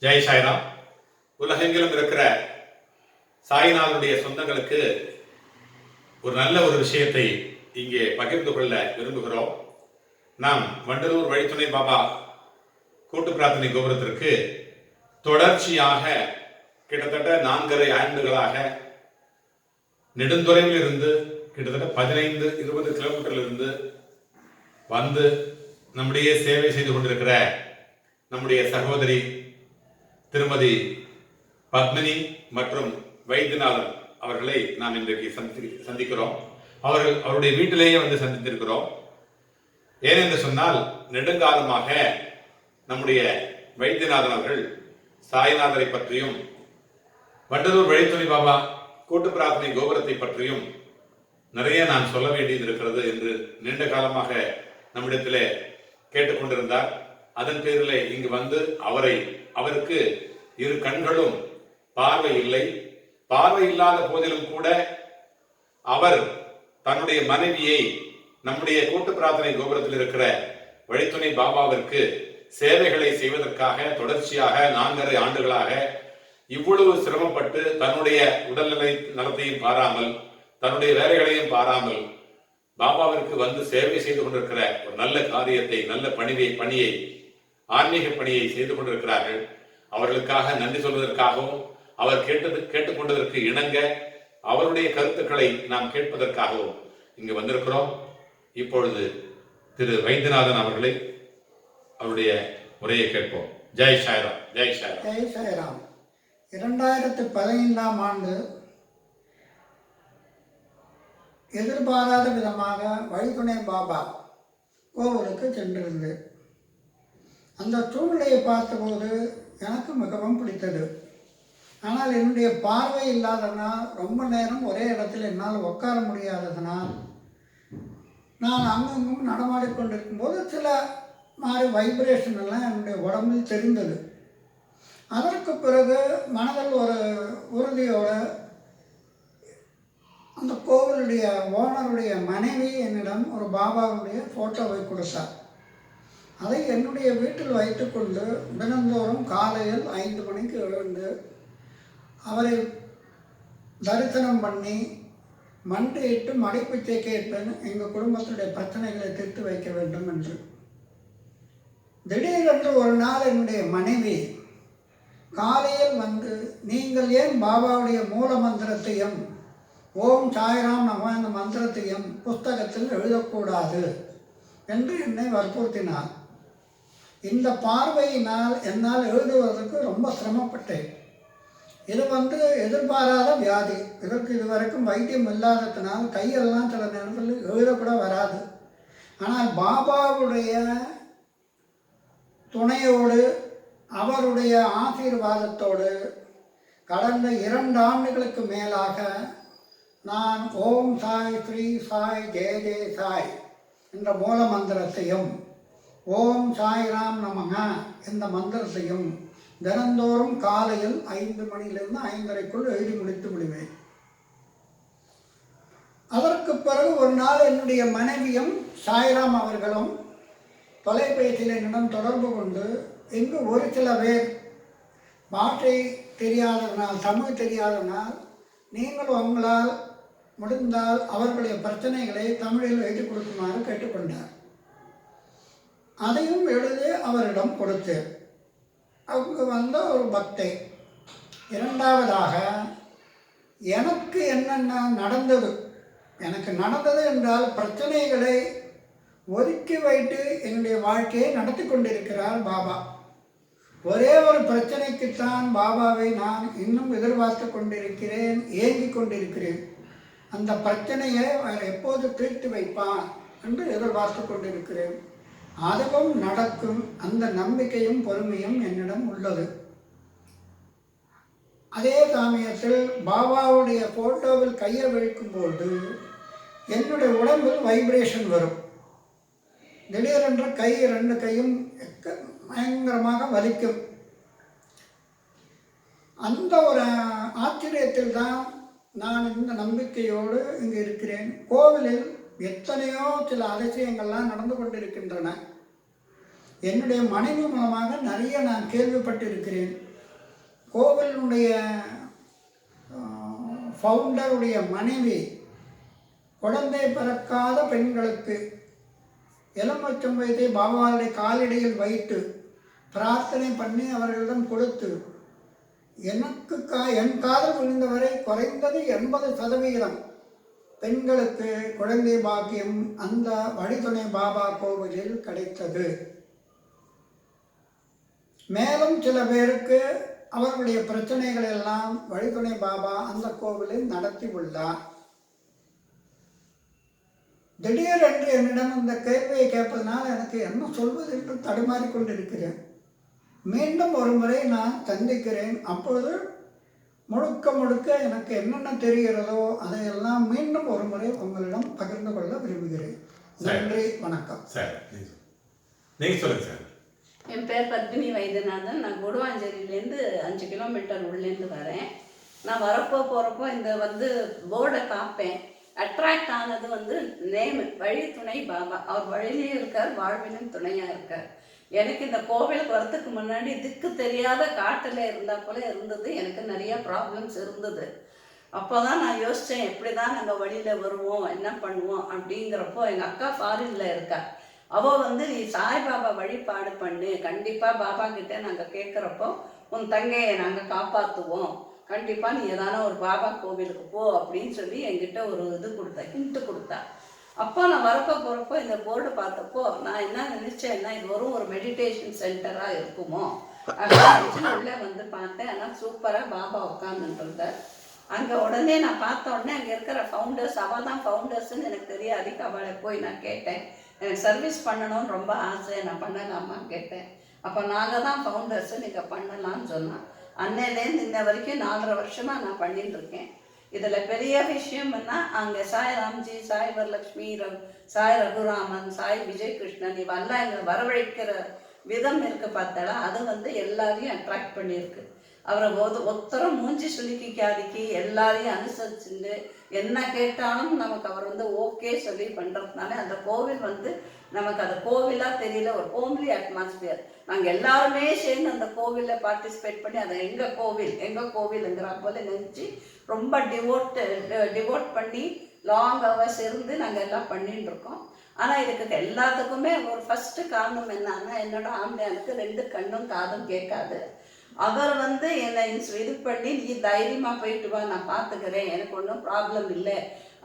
ஜெய் சாய்ராம். உலகெங்கிலும் இருக்கிற சாய்நாதனுடைய சொந்தங்களுக்கு ஒரு நல்ல விஷயத்தை இங்கே பகிர்ந்து கொள்ள விரும்புகிறோம். நாம் வண்டலூர் வழித்துணை பாபா கூட்டு பிரார்த்தனை கோபுரத்திற்கு தொடர்ச்சியாக கிட்டத்தட்ட 4.5 ஆண்டுகளாக நெடுந்துறையில் இருந்து கிட்டத்தட்ட 15-20 கிலோமீட்டரில் இருந்து வந்து நம்முடைய சேவை செய்து கொண்டிருக்கிற நம்முடைய சகோதரி திருமதி பத்மினி மற்றும் வைத்தியநாதன் அவர்களை நாம் இன்றைக்கு சந்திக்கிறோம். அவருடைய வீட்டிலேயே வந்து சந்தித்திருக்கிறோம். ஏனென்று சொன்னால், நெடுங்காலமாக நம்முடைய வைத்தியநாதன் அவர்கள் சாய்நாதரை பற்றியும் வண்டலூர் வழித்துணை பாபா கூட்டு பிரார்த்தனை கோபுரத்தை பற்றியும் நிறைய நான் சொல்ல வேண்டியது இருக்கிறது என்று நீண்ட காலமாக நம்மிடத்திலே கேட்டுக்கொண்டிருந்தார். அதன் பேரில் இங்கு வந்து அவருக்கு 2 கண்களும் பார்வை இல்லை. பார்வை இல்லாத போதிலும் கூட அவர் தன்னுடைய மனைவியை நம்முடைய கூட்டு பிரார்த்தனை கோபுரத்தில் இருக்கிற வழித்துணை பாபாவிற்கு சேவைகளை செய்வதற்காக தொடர்ச்சியாக 4.5 ஆண்டுகளாக இவ்வளவு சிரமப்பட்டு தன்னுடைய உடல்நிலை நலத்தையும் பாராமல் தன்னுடைய வேலைகளையும் பாராமல் பாபாவிற்கு வந்து சேவை செய்து கொண்டிருக்கிற ஒரு நல்ல காரியத்தை, நல்ல பணியை, ஆன்மீக பணியை செய்து கொண்டிருக்கிறார்கள். அவர்களுக்காக நன்றி சொல்வதற்காகவும் அவர் கேட்டுக்கொண்டதற்கு இணங்க அவருடைய கருத்துக்களை நாம் கேட்பதற்காகவும் இங்கு வந்திருக்கிறோம். இப்பொழுது திரு வைத்தியநாதன் அவர்களை அவருடைய உரையை கேட்போம். ஜெய் சாய்ராம். ஜெய் சாய்ராம். ஜெய் சாய்ராம். 2015ஆம் ஆண்டு எதிர்பாராத விதமாக வழித்துணை பாபா கோவிலுக்கு சென்றிருந்தேன். அந்த சூழ்நிலையை பார்த்தபோது எனக்கு மிகவும் பிடித்தது. ஆனால் என்னுடைய பார்வை இல்லாததனால் ரொம்ப நேரம் ஒரே இடத்தில் என்னால் உட்கார முடியாததனால் நான் அங்கங்கும் நடமாடிக்கொண்டிருக்கும் போது சில மாதிரி வைப்ரேஷன் எல்லாம் என்னுடைய உடம்பில் தெரிந்தது. அதற்கு பிறகு மனதில் ஒரு உறுதியோடு அந்த கோவிலுடைய ஓனருடைய மனைவி என்னிடம் ஒரு பாபாவுடைய ஃபோட்டோவை கொடுத்தார். அதை என்னுடைய வீட்டில் வைத்துக்கொண்டு தினந்தோறும் காலையில் 5 மணிக்கு எழுந்து அவரை தரிசனம் பண்ணி மண்டியிட்டு மடிப்பிச்சை கேட்பேன், எங்கள் குடும்பத்துடைய பிரச்சனைகளை தீர்த்து வைக்க வேண்டும் என்று. திடீரென்று ஒரு நாள் என்னுடைய மனைவி காலையில் வந்து, நீங்கள் ஏன் பாபாவுடைய மூல மந்திரத்தையும் ஓம் சாய்ராம் நம என்ற மந்திரத்தையும் புஸ்தகத்தில் எழுதக்கூடாது என்று என்னை வற்புறுத்தினார். இந்த பார்வையினால் என்னால் எழுதுவதற்கு ரொம்ப சிரமப்பட்டேன். இது எதிர்பாராத வியாதி. இதற்கு இதுவரைக்கும் வைத்தியம் இல்லாததுனால் கையெல்லாம் சில நேரத்தில் எழுதக்கூட வராது. ஆனால் பாபாவுடைய துணையோடு அவருடைய ஆசீர்வாதத்தோடு கடந்த 2 ஆண்டுகளுக்கு மேலாக நான் ஓம் சாய் ஸ்ரீ சாய் ஜெய ஜெய சாய் என்ற மூல மந்திரத்தையும் ஓம் சாய்ராம் நமக என்ற மந்திரத்தையும் தினந்தோறும் காலையில் 5 மணியிலிருந்து 5:30க்குள் எழுதி முடித்து விடுவேன். அதற்கு பிறகு ஒரு நாள் என்னுடைய மனைவியும் சாய்ராம் அவர்களும் தொலைபேசியில் என்னிடம் தொடர்பு கொண்டு, இங்கு ஒரு சில பேர் பாஷை தெரியாததனால், தமிழ் தெரியாததனால், நீங்கள் உங்களால் முடிந்தால் அவர்களுடைய பிரச்சனைகளை தமிழில் எழுதி கொடுக்குமாறு கேட்டுக்கொண்டார். அதையும் எழுதி அவரிடம் கொடுத்தேன். அவங்க வந்த ஒரு பக்தை. 2வதாக எனக்கு என்னென்ன நடந்தது, எனக்கு நடந்தது என்றால் பிரச்சனைகளை ஒதுக்கி வைத்து என்னுடைய வாழ்க்கையை நடத்தி கொண்டிருக்கிறார் பாபா. ஒரே ஒரு பிரச்சனைக்குத்தான் பாபாவை நான் இன்னும் எதிர்பார்த்து கொண்டிருக்கிறேன், ஏங்கி கொண்டிருக்கிறேன். அந்த பிரச்சனையை எப்போது தீர்த்து வைப்பான் என்று எதிர்பார்த்து கொண்டிருக்கிறேன். அதுவும் நடக்கும். அந்த நம்பிக்கையும் பொறுமையும் என்னிடம் உள்ளது. அதே சமயத்தில் பாபாவுடைய ஃபோட்டோவில் கையை வைக்கும்போது என்னுடைய உடம்பில் வைப்ரேஷன் வரும். திடீரென்று 2 கையும் பயங்கரமாக வலிக்கும். அந்த ஒரு ஆச்சரியத்தில் தான் நான் இந்த நம்பிக்கையோடு இங்கு இருக்கிறேன். கோவிலில் எத்தனையோ சில அதிசயங்கள்லாம் நடந்து கொண்டிருக்கின்றன. என்னுடைய மனைவி மூலமாக நிறைய நான் கேள்விப்பட்டிருக்கிறேன். கோவிலுடைய ஃபவுண்டருடைய மனைவி குழந்தை பிறக்காத பெண்களுக்கு எலும்பச்சம்பழத்தை பாபாவுடைய காலடியில் வைத்து பிரார்த்தனை பண்ணி அவர்களிடம் கொடுத்து எனக்கு என் காதல் விழுந்தவரை குறைந்தது 80% பெண்களுக்கு குழந்தை பாக்கியம் அந்த வழித்துணை பாபா கோவிலில் கிடைத்தது. மேலும் சில பேருக்கு அவர்களுடைய பிரச்சனைகள் எல்லாம் வழித்துணை பாபா அந்த கோவிலில் நடத்தி உள்ளார். திடீரென்று என்னிடம் இந்த கேள்வியை கேட்பதனால் எனக்கு என்ன சொல்வது என்று தடுமாறி கொண்டிருக்கிறேன். மீண்டும் ஒரு முறை நான் சந்திக்கிறேன். அப்பொழுது முழுக்க முழுக்க எனக்கு என்னென்ன தெரிகிறதோ அதையெல்லாம் மீண்டும் ஒரு முறை உங்களிடம் பகிர்ந்து கொள்ள விரும்புகிறேன். நன்றி, வணக்கம். சார் நீங்கள் சொல்லுங்கள் சார். என் பேர் பத்மினி வைத்தியநாதன். நான் குடுவாஞ்சேரியிலேருந்து 5 கிலோமீட்டர் உள்ளேருந்து வரேன். நான் போகிறப்போ இந்த போர்டை பார்ப்பேன். அட்ராக்ட் ஆனது நேம் வழித்துணை பாபா. அவர் வழியிலையும் இருக்கார், வாழ்விலும் துணையாக இருக்கார். எனக்கு இந்த கோவிலுக்கு வரத்துக்கு முன்னாடி திக்கு தெரியாத காட்டில் இருந்தால் போல இருந்தது. எனக்கு நிறைய ப்ராப்ளம்ஸ் இருந்தது. அப்போ தான் நான் யோசித்தேன், எப்படி தான் நாங்கள் வழியில் வருவோம், என்ன பண்ணுவோம் அப்படிங்கிறப்போ எங்கள் அக்கா ஃபாரினில் இருக்கா. அவள் நீ சாய்பாபா வழிபாடு பண்ணு, கண்டிப்பாக பாபா கிட்டே நாங்கள் கேட்குறப்போ உன் தங்கையை நாங்கள் காப்பாற்றுவோம், கண்டிப்பாக நீ ஏதான ஒரு பாபா கோவிலுக்கு போ அப்படின்னு சொல்லி என்கிட்ட ஒரு ஹிண்ட்டு கொடுத்தா. அப்போ நான் போகிறப்போ இந்த போர்டு பார்த்தப்போ நான் என்ன நினச்சேன்னா, இது ஒரு மெடிடேஷன் சென்டராக இருக்குமோ அப்படின்னு உள்ளே பார்த்தேன். ஆனால் சூப்பராக பாபா உட்காந்துருந்தார் அங்கே. உடனே நான் பார்த்த உடனே அங்கே இருக்கிற ஃபவுண்டர்ஸ், அவள் தான் ஃபவுண்டர்ஸ்ன்னு எனக்கு தெரியாது. அவளை போய் நான் கேட்டேன், எனக்கு சர்வீஸ் பண்ணணும்னு ரொம்ப ஆசை, நான் பண்ணலாமான்னு கேட்டேன். அப்போ நாங்கள் தான் ஃபவுண்டர்ஸு, நீங்கள் பண்ணலான்னு சொன்னான். அன்னையிலேருந்து இன்ன வரைக்கும் 4.5 வருஷமாக நான் பண்ணிட்டு இருக்கேன். இதில் பெரிய விஷயம்னா அங்கே சாய் ராம்ஜி, சாய் வரலட்சுமி, சாய் ரகுராமன், சாய் விஜய் கிருஷ்ணன் இவெல்லாம் எங்களை வரவழைக்கிற விதம் இருக்குது பார்த்தாலா, அது எல்லாரையும் அட்ராக்ட் பண்ணியிருக்கு. அவரை ஒத்தரம் மூஞ்சி சுலுக்கிக்காதிக்கு எல்லாரையும் அனுசரிச்சுட்டு என்ன கேட்டாலும் நமக்கு அவர் ஓகே சொல்லி பண்ணுறதுனால அந்த கோவில் நமக்கு அது கோவிலாக தெரியல, ஒரு ஹோம்லி அட்மாஸ்பியர். நாங்கள் எல்லாருமே சேர்ந்து அந்த கோவிலில் பார்ட்டிசிபேட் பண்ணி அதை எங்கள் கோவிலுங்கிற போல நினச்சி ரொம்ப டிவோட் பண்ணி லாங் ஹவர்ஸ் இருந்து நாங்கள் எல்லாம் பண்ணிட்டு இருக்கோம். ஆனால் இதுக்கு எல்லாத்துக்குமே ஒரு ஃபஸ்ட்டு காரணம் என்னன்னா, என்னோட ஆம்பளையானுக்கு 2 கண்ணும் காதும் கேட்காது. அவர் என்னை இது பண்ணி நீ தைரியமாக போயிட்டு வா, நான் பார்த்துக்கிறேன், எனக்கு ஒன்றும் ப்ராப்ளம் இல்லை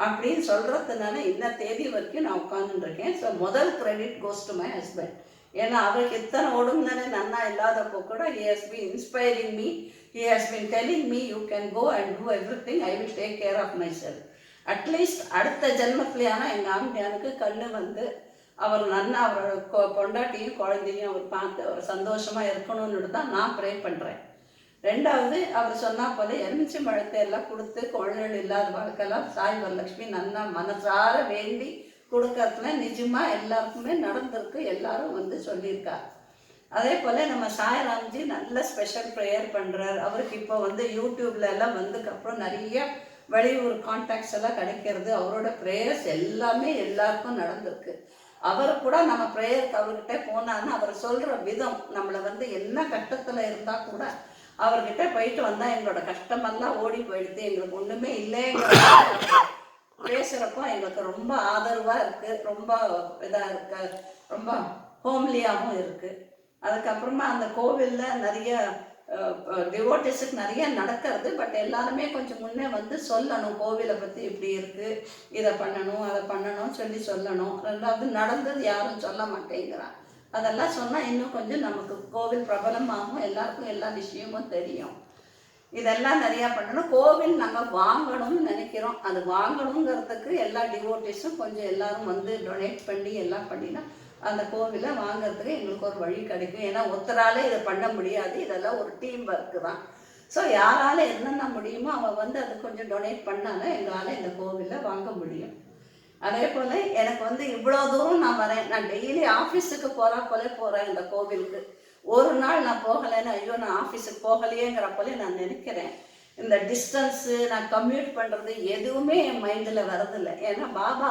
அப்படின்னு சொல்கிறதுனால இன்ன தேதி வரைக்கும் நான் உட்காந்துருக்கேன். ஸோ முதல் credit goes to my husband. ஏன்னா அவருக்கு இத்தனை உடம்புதானே நன்னா இல்லாதப்போ கூட he has been inspiring me, he has been telling me you can go and do everything, I will take care of myself. At least அடுத்த ஜென்மத்திலேயான எங்கள் ஆம்பியானுக்கு கண்ணு அவர் நன்னா அவரோட பொண்டாட்டியும் குழந்தையும் அவர் பார்த்து அவர் சந்தோஷமாக இருக்கணும்னு தான் நான் ப்ரே பண்ணுறேன். 2வது அவர் சொன்னால் போல எலுமிச்சை பழத்தை எல்லாம் கொடுத்து குழந்தைகள் இல்லாத வாழ்க்கையெல்லாம் சாய் வரலட்சுமி நன்னா மனசார வேண்டி கொடுக்கறதுல நிஜமாக எல்லாருக்குமே நடந்திருக்கு. எல்லாரும் சொல்லியிருக்கா. அதே போல் நம்ம சாய்ராம்ஜி நல்ல ஸ்பெஷல் ப்ரேயர் பண்ணுறார். அவருக்கு இப்போ யூடியூப்ல எல்லாம் வந்ததுக்கப்புறம் நிறைய வெளியூர் கான்டாக்ட்ஸ் எல்லாம் கிடைக்கிறது. அவரோட ப்ரேயர்ஸ் எல்லாமே எல்லாருக்கும் நடந்திருக்கு. அவர் கூட நம்ம ப்ரேயருக்கு அவர்கிட்ட போனான்னு அவர் சொல்கிற விதம் நம்மளை என்ன கஷ்டத்தில் இருந்தால் கூட அவர்கிட்ட போயிட்டு வந்தால் எங்களோட கஷ்டமெல்லாம் ஓடி போயிடுது, எங்களுக்கு ஒன்றுமே இல்லைங்கிற பேசுகிறப்போ எங்களுக்கு ரொம்ப ஆதரவாக இருக்குது, ரொம்ப இதாக இருக்கு, ரொம்ப ஹோம்லியாகவும் இருக்குது. அதுக்கப்புறமா அந்த கோவிலில் நிறைய டிவோட்டிஸுக்கு நிறைய நடக்கிறது. பட் எல்லாருமே கொஞ்சம் முன்னே சொல்லணும், கோவிலை பற்றி இப்படி இருக்குது, இதை பண்ணணும் அதை பண்ணணும் சொல்லணும். 2வது நடந்தது யாரும் சொல்ல மாட்டேங்கிறான். அதெல்லாம் சொன்னால் இன்னும் கொஞ்சம் நமக்கு கோவில் பிரபலமாகவும் எல்லாருக்கும் எல்லா விஷயமும் தெரியும். இதெல்லாம் நிறையா பண்ணணும். கோவில் நாங்கள் வாங்கணும்னு நினைக்கிறோம். அது வாங்கணுங்கிறதுக்கு எல்லா டிவோட்டிஸும் கொஞ்சம் எல்லாரும் டொனேட் பண்ணி எல்லாம் பண்ணினா அந்த கோவிலை வாங்கிறதுக்கு எங்களுக்கு ஒரு வழி கிடைக்கும். ஏன்னா ஒருத்தரால் இதை பண்ண முடியாது, இதெல்லாம் ஒரு டீம் ஒர்க்கு தான். ஸோ யாரால் என்னென்ன முடியுமோ அவன் அது கொஞ்சம் டொனேட் பண்ணாலும் எங்களால் இந்த கோவிலை வாங்க முடியும். அதே போல் எனக்கு இவ்வளோ தூரம் நான் வரேன். நான் டெய்லி ஆஃபீஸுக்கு போகிறேன் இந்த கோவிலுக்கு. ஒரு நாள் நான் போகலைன்னு ஐயோ நான் ஆஃபீஸுக்கு போகலையேங்கிற போல நான் நினைக்கிறேன். இந்த டிஸ்டன்ஸு நான் கம்யூட் பண்ணுறது எதுவுமே என் மைண்டில் வரதில்லை. ஏன்னா பாபா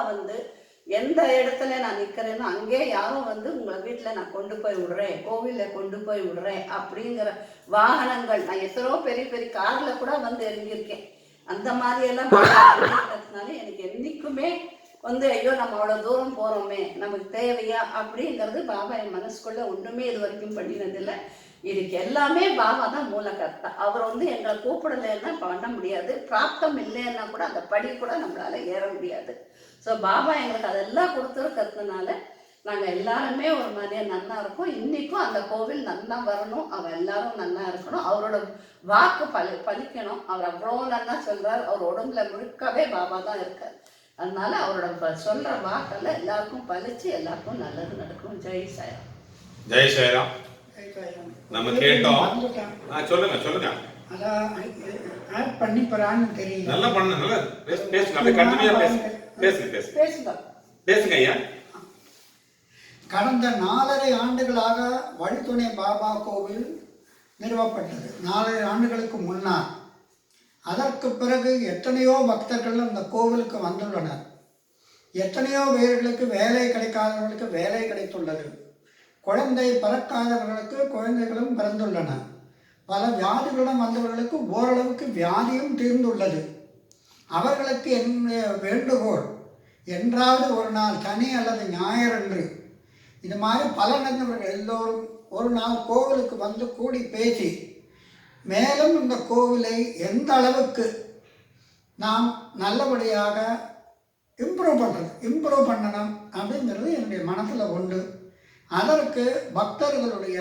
எந்த இடத்துல நான் நிற்கிறேனோ அங்கே யாரும் வந்து உங்களை வீட்டில் நான் கொண்டு போய் விடுறேன், கோவிலில் கொண்டு போய் விடுறேன் அப்படிங்கிற வாகனங்கள், நான் எத்தனோ பெரிய பெரிய காரில் கூட வந்து இறங்கியிருக்கேன். அந்த மாதிரியெல்லாம் இருக்கிறதுனால எனக்கு என்றைக்குமே வந்து ஐயோ நம்ம அவ்வளோ தூரம் போகிறோமே, நமக்கு தேவையா அப்படிங்கிறது பாபா என் மனசுக்குள்ளே ஒன்றுமே இது வரைக்கும் பண்ணினதில்லை. இதுக்கு எல்லாமே பாபா தான் மூலகர்த்தா. அவர் வந்து எங்களை கூப்பிடலைன்னா பண்ண முடியாது, பிராப்தம் இல்லைன்னா கூட அந்த படி கூட நம்மளால ஏற முடியாது. ஸோ பாபா எங்களுக்கு அதெல்லாம் கொடுத்துருக்கிறதுனால நாங்கள் எல்லாருமே ஒரு மாதிரியா நன்னா இருக்கோம். இன்றைக்கும் அந்த கோவில் நல்லா வரணும், அவர் எல்லாரும் நல்லா இருக்கணும், அவரோட வாக்கு பலிக்கணும். அவர் அவ்வளோ நல்லா சொல்கிறார், அவர் உடம்புல முழுக்கவே பாபா தான் இருக்கார். அதனால அவரோட சொல்கிற வாக்கெல்லாம் எல்லாருக்கும் பலிச்சு எல்லாருக்கும் நல்லது நடக்கும். ஜெய் சாய்ராம். ஜெய் சாய்ராம். நம்ம கேட்டோம். சொல்லுங்க சொல்லுங்க. அதான் ஆட் பண்ணி போறான்னு தெரியல. நல்லா பண்ணு, நல்லா பேசுங்க, அப்படியே கண்டினியூவா பேசுங்க பேசுங்க ஐயா. கடந்த 4.5 ஆண்டுகளாக வழித்துணை பாபா கோவில் நிறுவப்பட்டது. 4.5 ஆண்டுகளுக்கு முன்னால். அதற்கு பிறகு எத்தனையோ பக்தர்கள் அந்த கோவிலுக்கு வந்துள்ளனர். எத்தனையோ பேர்களுக்கு வேலை கிடைக்காதவர்களுக்கு வேலை கிடைத்துள்ளது. குழந்தை பிறக்காதவர்களுக்கு குழந்தைகளும் பிறந்துள்ளன. பல வியாதிகளுடன் வந்தவர்களுக்கு ஓரளவுக்கு வியாதியும் தீர்ந்துள்ளது. அவர்களுக்கு என்னுடைய வேண்டுகோள், என்றாவது ஒரு நாள் சனி அல்லது ஞாயிறன்று இது மாதிரி பல நண்பர்கள் எல்லோரும் ஒரு நாள் கோவிலுக்கு வந்து கூடி பேசி மேலும் இந்த கோவிலை எந்த அளவுக்கு நாம் நல்லபடியாக இம்ப்ரூவ் பண்ணணும் அப்படிங்கிறது என்னுடைய மனசில் உண்டு. அதற்கு பக்தர்களுடைய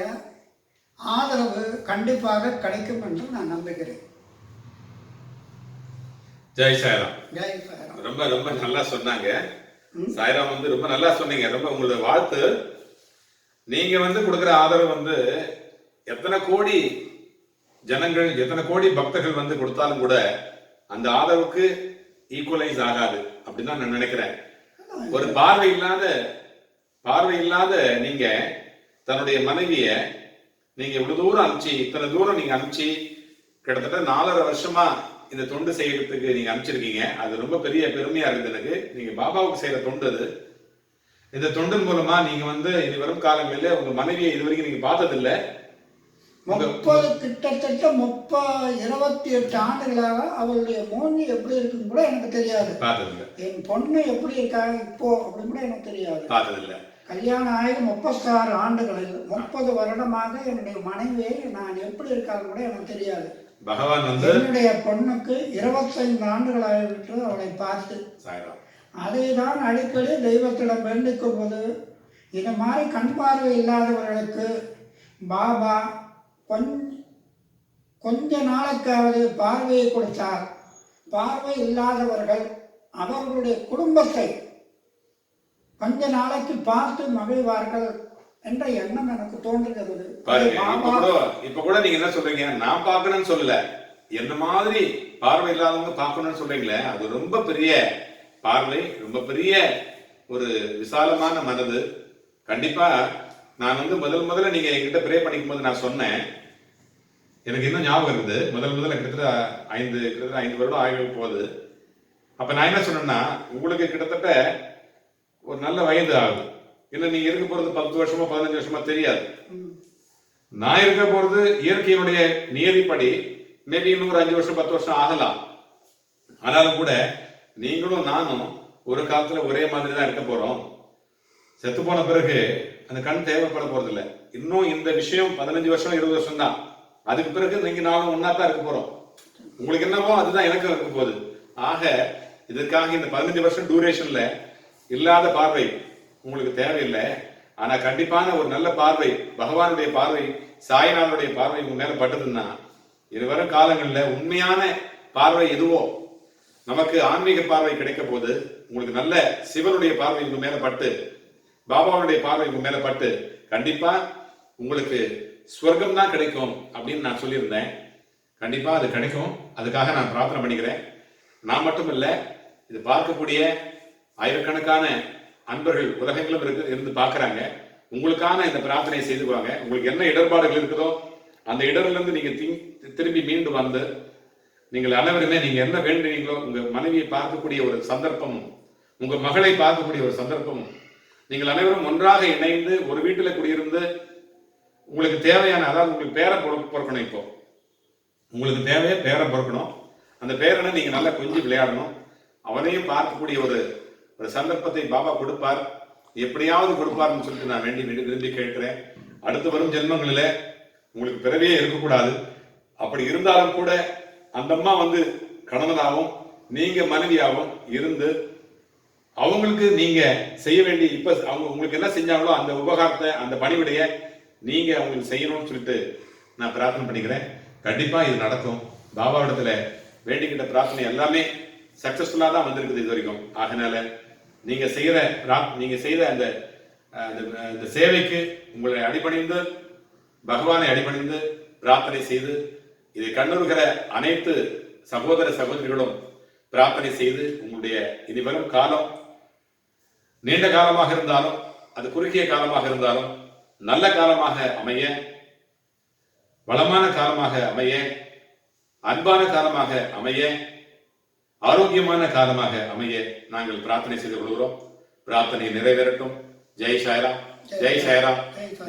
ஆதரவு கண்டிப்பாக கிடைக்கும் என்று நான் நம்புகிறேன். ஜெய் சாய்ராம். ஜெய் சாய்ராம். ரொம்ப ரொம்ப நல்லா சொன்னாங்க சாய்ராம். வந்து ரொம்ப நல்லா சொன்னீங்க. ரொம்ப உங்களோட வாழ்த்து. நீங்க வந்து கொடுக்குற ஆதரவு வந்து எத்தனை கோடி ஜனங்கள், எத்தனை கோடி பக்தர்கள் வந்து கொடுத்தாலும் கூட அந்த ஆதரவுக்கு ஈக்குவலைஸ் ஆகாது அப்படின்னு தான் நான் நினைக்கிறேன். ஒரு பார்வை இல்லாத நீங்க தன்னுடைய மனைவிய நீங்க இவ்வளவு தூரம் அனுப்பிச்சு, இத்தனை தூரம் நீங்க அனுப்பிச்சு கிட்டத்தட்ட 4.5 வருஷமா இந்த தொண்டு செய்யறதுக்கு நீங்க அனுப்பிச்சிருக்கீங்க. அது ரொம்ப பெரிய பெருமையா இருக்குது எனக்கு. நீங்க பாபாவுக்கு செய்யற தொண்டு அது. இந்த தொண்டின் மூலமா நீங்க வந்து இனி வரும் காலங்களில் உங்க மனைவியை இது வரைக்கும் நீங்க பார்த்ததில்லை. கிட்டத்தட்ட 28 ஆண்டுகளாக அவளுடைய மூஞ்சி எப்படி இருக்குன்னு கூட எனக்கு தெரியாது. பார்த்ததில்லை. என் பொண்ணு எப்படி இருக்காங்க இப்போ அப்படின்னு கூட எனக்கு தெரியாது. பார்த்ததில்லை. கல்யாணம் ஆகி 36 ஆண்டுகளில் 30 வருடமாக என்னுடைய மனைவியை நான் எப்படி இருக்கான்னு கூட எனக்கு தெரியாது. பகவான் வந்து என்னுடைய பொண்ணுக்கு 25 ஆண்டுகளாகிவிட்டு அவளை பார்த்து. அதை தான் அடிக்கடி தெய்வத்திடம் வேண்டிக்கும் போது, இது மாதிரி கண் பார்வை இல்லாதவர்களுக்கு பாபா கொஞ்ச நாளைக்காவது பார்வையை கொடுத்தார். பார்வை இல்லாதவர்கள் அவர்களுடைய குடும்பத்தை கொஞ்ச நாளைக்கு பார்த்து மகிழ்வார்கள் என்ற எண்ணம் எனக்கு தோன்றுகிறது. இப்ப கூட நீங்க என்ன சொல்றீங்க, நான் பார்க்கணும்னு சொல்லல, என்ன மாதிரி பார்வை இல்லாதவங்க பார்க்கணும்னு சொல்றீங்களே, அது ரொம்ப பெரிய பார்வை, ரொம்ப பெரிய ஒரு விசாலமான மனது. கண்டிப்பா நான் வந்து முதல்ல நீங்க என்கிட்ட ப்ரே பண்ணிக்கும் போது நான் சொன்னேன், எனக்கு இன்னும் ஞாபகம் இருக்குது. முதல்ல கிட்டத்தட்ட 5 வருடம் ஆய்வு போகுது. அப்ப நான் என்ன சொன்னேன்னா, உங்களுக்கு கிட்டத்தட்ட ஒரு நல்ல வயது ஆகுது. இல்லை நீங்க இருக்க போறது 10 வருஷமா 15 வருஷமா தெரியாது. நான் இருக்க போறது இயற்கையினுடைய நியதிப்படி மேபி இன்னும் ஒரு 5 வருஷம் 10 வருஷம் ஆகலாம். ஆனாலும் கூட நீங்களும் நானும் ஒரு காலத்துல ஒரே மாதிரி தான் இருக்க போறோம். செத்து போன பிறகு அந்த கண் தேவைப்பட போறது இல்லை. இன்னும் இந்த விஷயம் 15 வருஷம் 20 வருஷம் தான். அதுக்கு பிறகு நீங்க நானும் ஒன்னா தான் இருக்க போறோம். உங்களுக்கு என்னவோ அதுதான் எனக்கும் இருக்க போகுது. ஆக இதற்காக இந்த 15 வருஷம் டியூரேஷன்ல இல்லாத பார்வை உங்களுக்கு தேவையில்லை. ஆனா கண்டிப்பான ஒரு நல்ல பார்வை, பகவானுடைய பார்வை, சாய்நாதனுடைய பார்வை உங்க மேல பட்டதுன்னா, இதுவரும் காலங்கள்ல உண்மையான பார்வை எதுவோ நமக்கு ஆன்மீக பார்வை கிடைக்க போது, உங்களுக்கு நல்ல சிவனுடைய பார்வை உங்க மேல பட்டு, பாபாவுடைய பார்வை உங்க மேல பட்டு, கண்டிப்பா உங்களுக்கு ஸ்வர்க்கம் தான் கிடைக்கும் அப்படின்னு நான் சொல்லியிருந்தேன். கண்டிப்பா அது கிடைக்கும். அதுக்காக நான் பிரார்த்தனை பண்ணிக்கிறேன். நான் மட்டும் இல்லை, இது பார்க்கக்கூடிய ஆயிரக்கணக்கான அன்பர்கள் உலகங்களும் இருந்து பார்க்கறாங்க. உங்களுக்கான இந்த பிரார்த்தனையை செய்துக்குவாங்க. உங்களுக்கு என்ன இடர்பாடுகள் இருக்குதோ அந்த இடர்லேருந்து நீங்க திரும்பி மீண்டு வந்து நீங்கள் அனைவருமே நீங்க என்ன வேண்டுறீங்களோ, உங்க மனைவியை பார்க்கக்கூடிய ஒரு சந்தர்ப்பமும் உங்க மகளை பார்க்கக்கூடிய ஒரு சந்தர்ப்பமும், நீங்கள் அனைவரும் ஒன்றாக இணைந்து ஒரு வீட்டில் குடியிருந்து உங்களுக்கு தேவையான, அதாவது உங்களுக்கு பேரை பிறக்கணும். இப்போ உங்களுக்கு தேவையா பேரை பிறக்கணும். அந்த பேரனை நீங்க நல்லா கொஞ்சம் விளையாடணும். அவனையும் பார்க்கக்கூடிய ஒரு சந்தர்ப்பத்தை பாபா கொடுப்பார், எப்படியாவது கொடுப்பார்னு சொல்லிட்டு நான் விரும்பி கேட்கிறேன். அடுத்து வரும் ஜென்மங்களில உங்களுக்கு பிறவியே இருக்கக்கூடாது. அப்படி இருந்தாலும் கூட அந்த அம்மா வந்து கணவனாகவும் நீங்க மனைவியாகவும் இருந்து அவங்களுக்கு நீங்க செய்ய வேண்டிய, இப்ப அவங்க உங்களுக்கு என்ன செஞ்சாங்களோ அந்த உபகாரத்தை, அந்த பணிவிடைய நீங்க அவங்களுக்கு செய்யணும்னு சொல்லிட்டு நான் பிரார்த்தனை பண்ணிக்கிறேன். கண்டிப்பா இது நடக்கும். பாபாவிடத்துல வேண்டிக்கிட்ட பிரார்த்தனை எல்லாமே சக்சஸ்ஃபுல்லா தான் வந்திருக்குது இது வரைக்கும். ஆகினால நீங்க செய்த அந்த சேவைக்கு உங்களை அடிபணிந்து, பகவானை அடிபணிந்து பிரார்த்தனை செய்து, இதை கண்ணுறுகிற அனைத்து சகோதர சகோதரிகளும் பிரார்த்தனை செய்து, உங்களுடைய இனிவரும் காலம் நீண்ட காலமாக இருந்தாலும், அது குறுகிய காலமாக இருந்தாலும் நல்ல காலமாக அமைய, வளமான காலமாக அமைய, அன்பான காலமாக அமைய, ஆரோக்கியமான காலமாக அமைய நாங்கள் பிரார்த்தனை செய்து கொள்கிறோம். பிரார்த்தனை நிறைவேறட்டும். ஜெய் சாய்ராம், ஜெய் சாய்ராம்,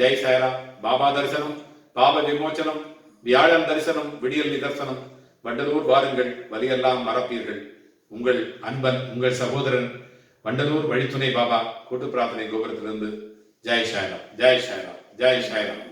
ஜெய் சாய்ராம். பாபா தரிசனம், பாப விமோச்சனம், வியாழன் தரிசனம், விடியல் நிதர்சனம். வண்டலூர் வாருங்கள், வலியெல்லாம் மறப்பீர்கள். உங்கள் அன்பன், உங்கள் சகோதரன் வண்டலூர் வழித்துணை பாபா கூட்டு பிரார்த்தனை கோபுரத்திலிருந்து. ஜெய் சாய்ராம், ஜெய் சாய்ராம், ஜெய் சாய்ராம்.